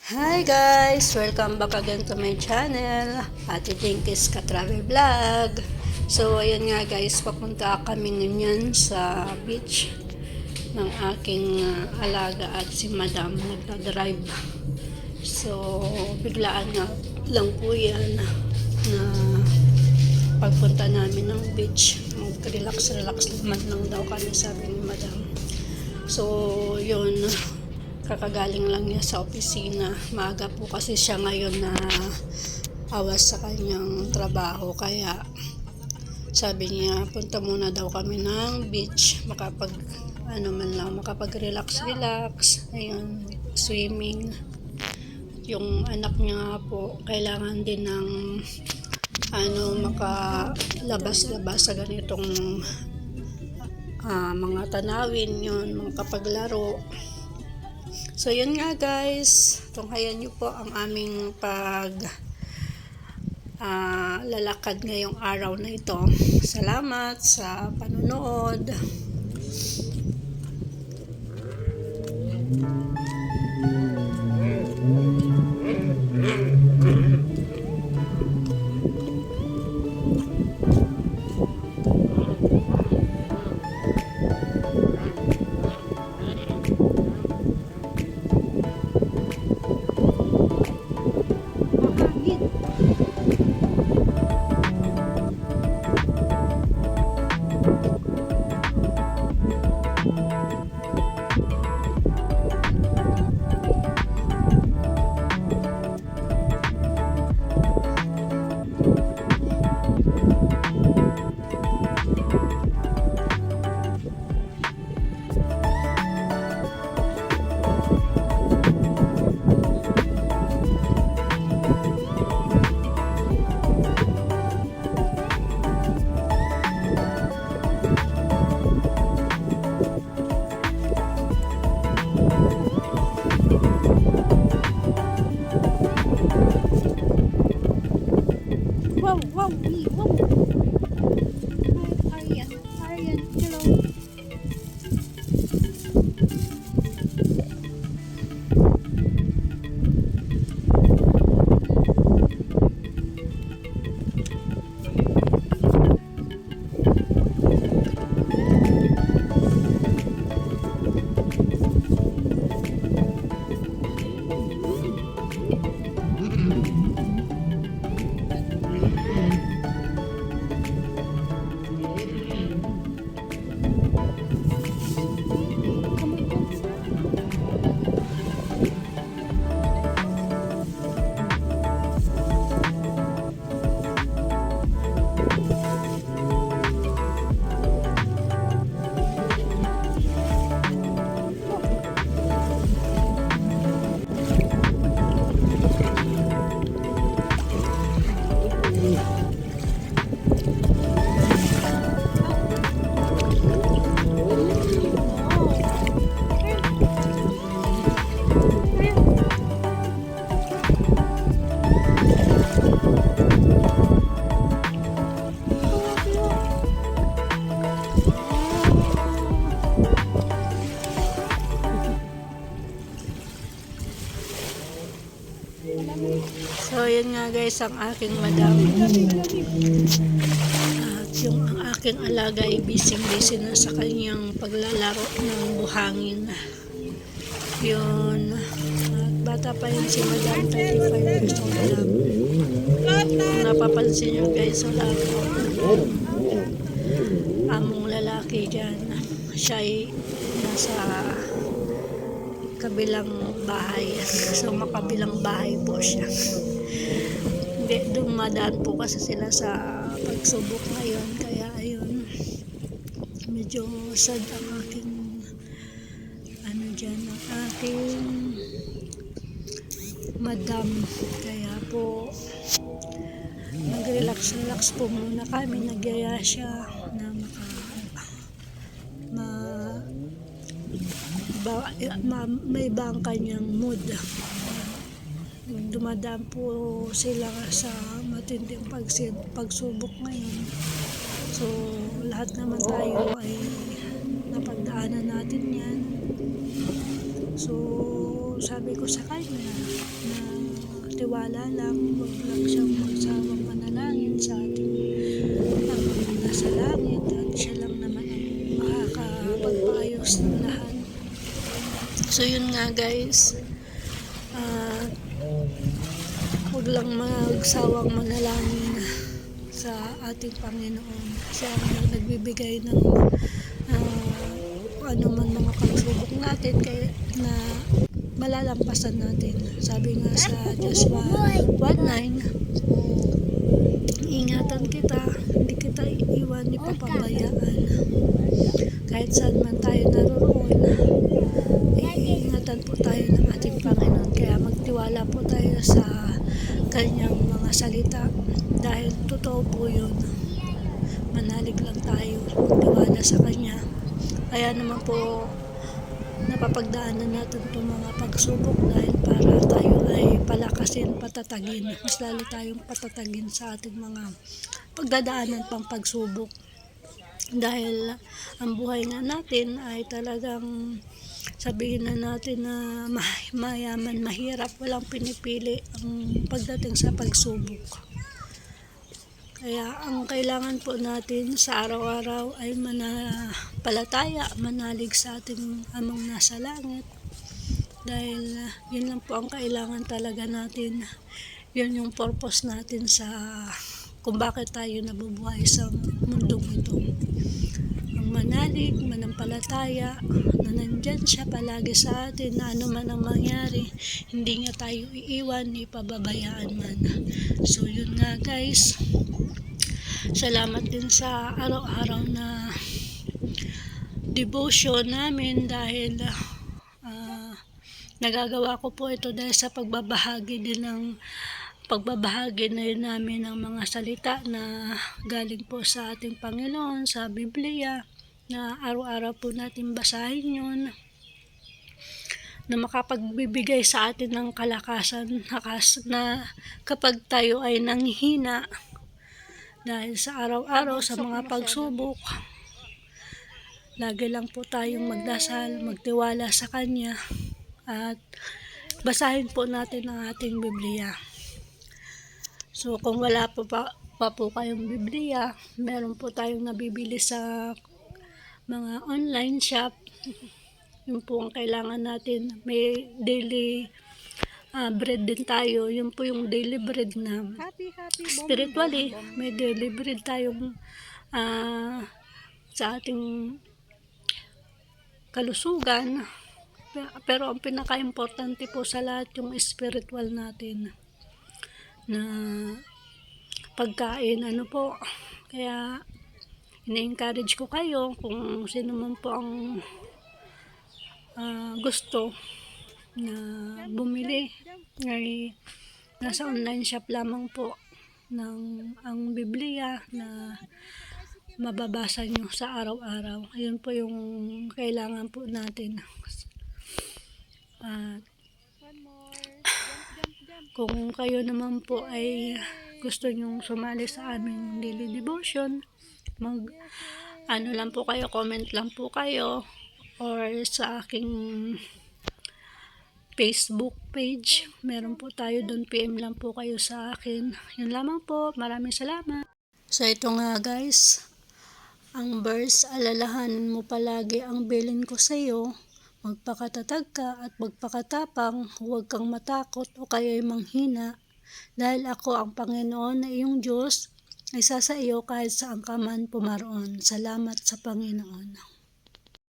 Hi guys! Welcome back again to my channel, Ate Jinkies Ka-Travel Vlog. So, ayun nga guys, papunta kami ngayon sa beach ng aking alaga at si Madam nagdadrive. So, biglaan nga lang po yan na pagpunta namin ng beach. Mag-relax naman lang daw kami, sabi ni Madam. So, yun, kakagaling lang niya sa opisina. Maaga po kasi siya ngayon na awas sa kanyang trabaho, kaya sabi niya punta muna daw kami ng beach, makapag-relax, ayun, swimming. Yung anak niya nga po kailangan din ng makalabas-labas sa ganitong mga tanawin, yun, makapaglaro. So, yun nga guys, tunghayan nyo po ang aming lalakad ngayong araw na ito. Salamat sa panonood. Wow, Arian, hello. So, yun nga guys, ang aking madam. At yung ang aking alaga ay busy na sa kanyang paglalaro ng buhangin. Yun. At bata pa yun si madam, 35 years old lang. Kung napapansin nyo guys, wala po among lalaki dyan. Siya ay nasa kabilang bahay. So, makabilang bahay po siya. Hindi, dumadaan po kasi sila sa pagsubok ngayon. Kaya, ayun, medyo sad ang aking ang aking madam. Kaya po, mag-relax po muna kami. Nagyaya siya na may ba ang kanyang mood. Dumadaan po sila sa matinding pagsubok ngayon. So, lahat naman tayo ay napagdaanan natin yan. So, sabi ko sa kanya, magtiwala lang, huwag lang siyang magsawang manalangin sa ating Amang nasa langit at siya lang naman ang makakapagpaayos ng lahat. So yun nga guys, huwag lang magsawang manalangin sa ating Panginoon. Siya ang nagbibigay ng ano man mga pagsubok natin kaya na malalampasan natin. Sabi nga sa Joshua 1:9, ingatan kita, hindi kita iiwan, ipapabayaan. Kahit saan man tayo naroon, iingatan po tayo ng ating Panginoon. Kaya magtiwala po tayo sa kanyang mga salita dahil totoo po yun. Manalig lang tayo, magtiwala sa kanya. Kaya naman po napapagdaanan natin itong mga pagsubok dahil para tayo ay palakasin, patatagin. Mas lalo tayong patatagin sa ating mga pagdadaanan pang pagsubok. Dahil ang buhay nga natin ay talagang sabihin na natin na mayaman, mahirap, walang pinipili ang pagdating sa pagsubok. Kaya ang kailangan po natin sa araw-araw ay manampalataya, manalig sa ating Amang nasa langit. Dahil yun lang po ang kailangan talaga natin. Yun yung purpose natin sa kung bakit tayo nabubuhay sa mundong ito. Ang manalig, manampalataya, na nandyan siya palagi sa atin na ano man ang mangyari, hindi niya tayo iiwan, ipababayaan man. So yun nga guys, salamat din sa araw-araw na devotion namin dahil nagagawa ko po ito dahil sa pagbabahagi na yun namin ng mga salita na galing po sa ating Panginoon sa Biblia na araw-araw po natin basahin yun na makapagbibigay sa atin ng kalakasan na kapag tayo ay nanghihina dahil sa araw-araw sa mga pagsubok, lagi lang po tayong magdasal, magtiwala sa Kanya at basahin po natin ang ating Biblia. So kung wala po pa po kayong Biblia, meron po tayong nabibili sa mga online shop. Yun po ang kailangan natin. May daily bread din tayo. Yun po yung daily bread na spiritually. May daily bread tayong sa ating kalusugan. Pero ang pinaka-importante po sa lahat yung spiritual natin na pagkain. Ano po, kaya ina-encourage ko kayo kung sino man po ang gusto na bumili ay nasa online shop lamang po ng ang Biblia na mababasa nyo sa araw-araw. Ayun po yung kailangan po natin. Kung kayo naman po ay gusto nyong sumali sa aming daily devotion, ano lang po kayo, comment lang po kayo or sa aking Facebook page, meron po tayo doon, PM lang po kayo sa akin. Yun lamang po, maraming salamat. So ito nga guys, ang verse, alalahanin mo palagi ang bilin ko sa iyo, magpakatatag ka at magpakatapang, huwag kang matakot o kaya'y manghina, dahil ako ang Panginoon na iyong Diyos, ay sa iyo kahit saan ka man pumaroon. Salamat sa Panginoon.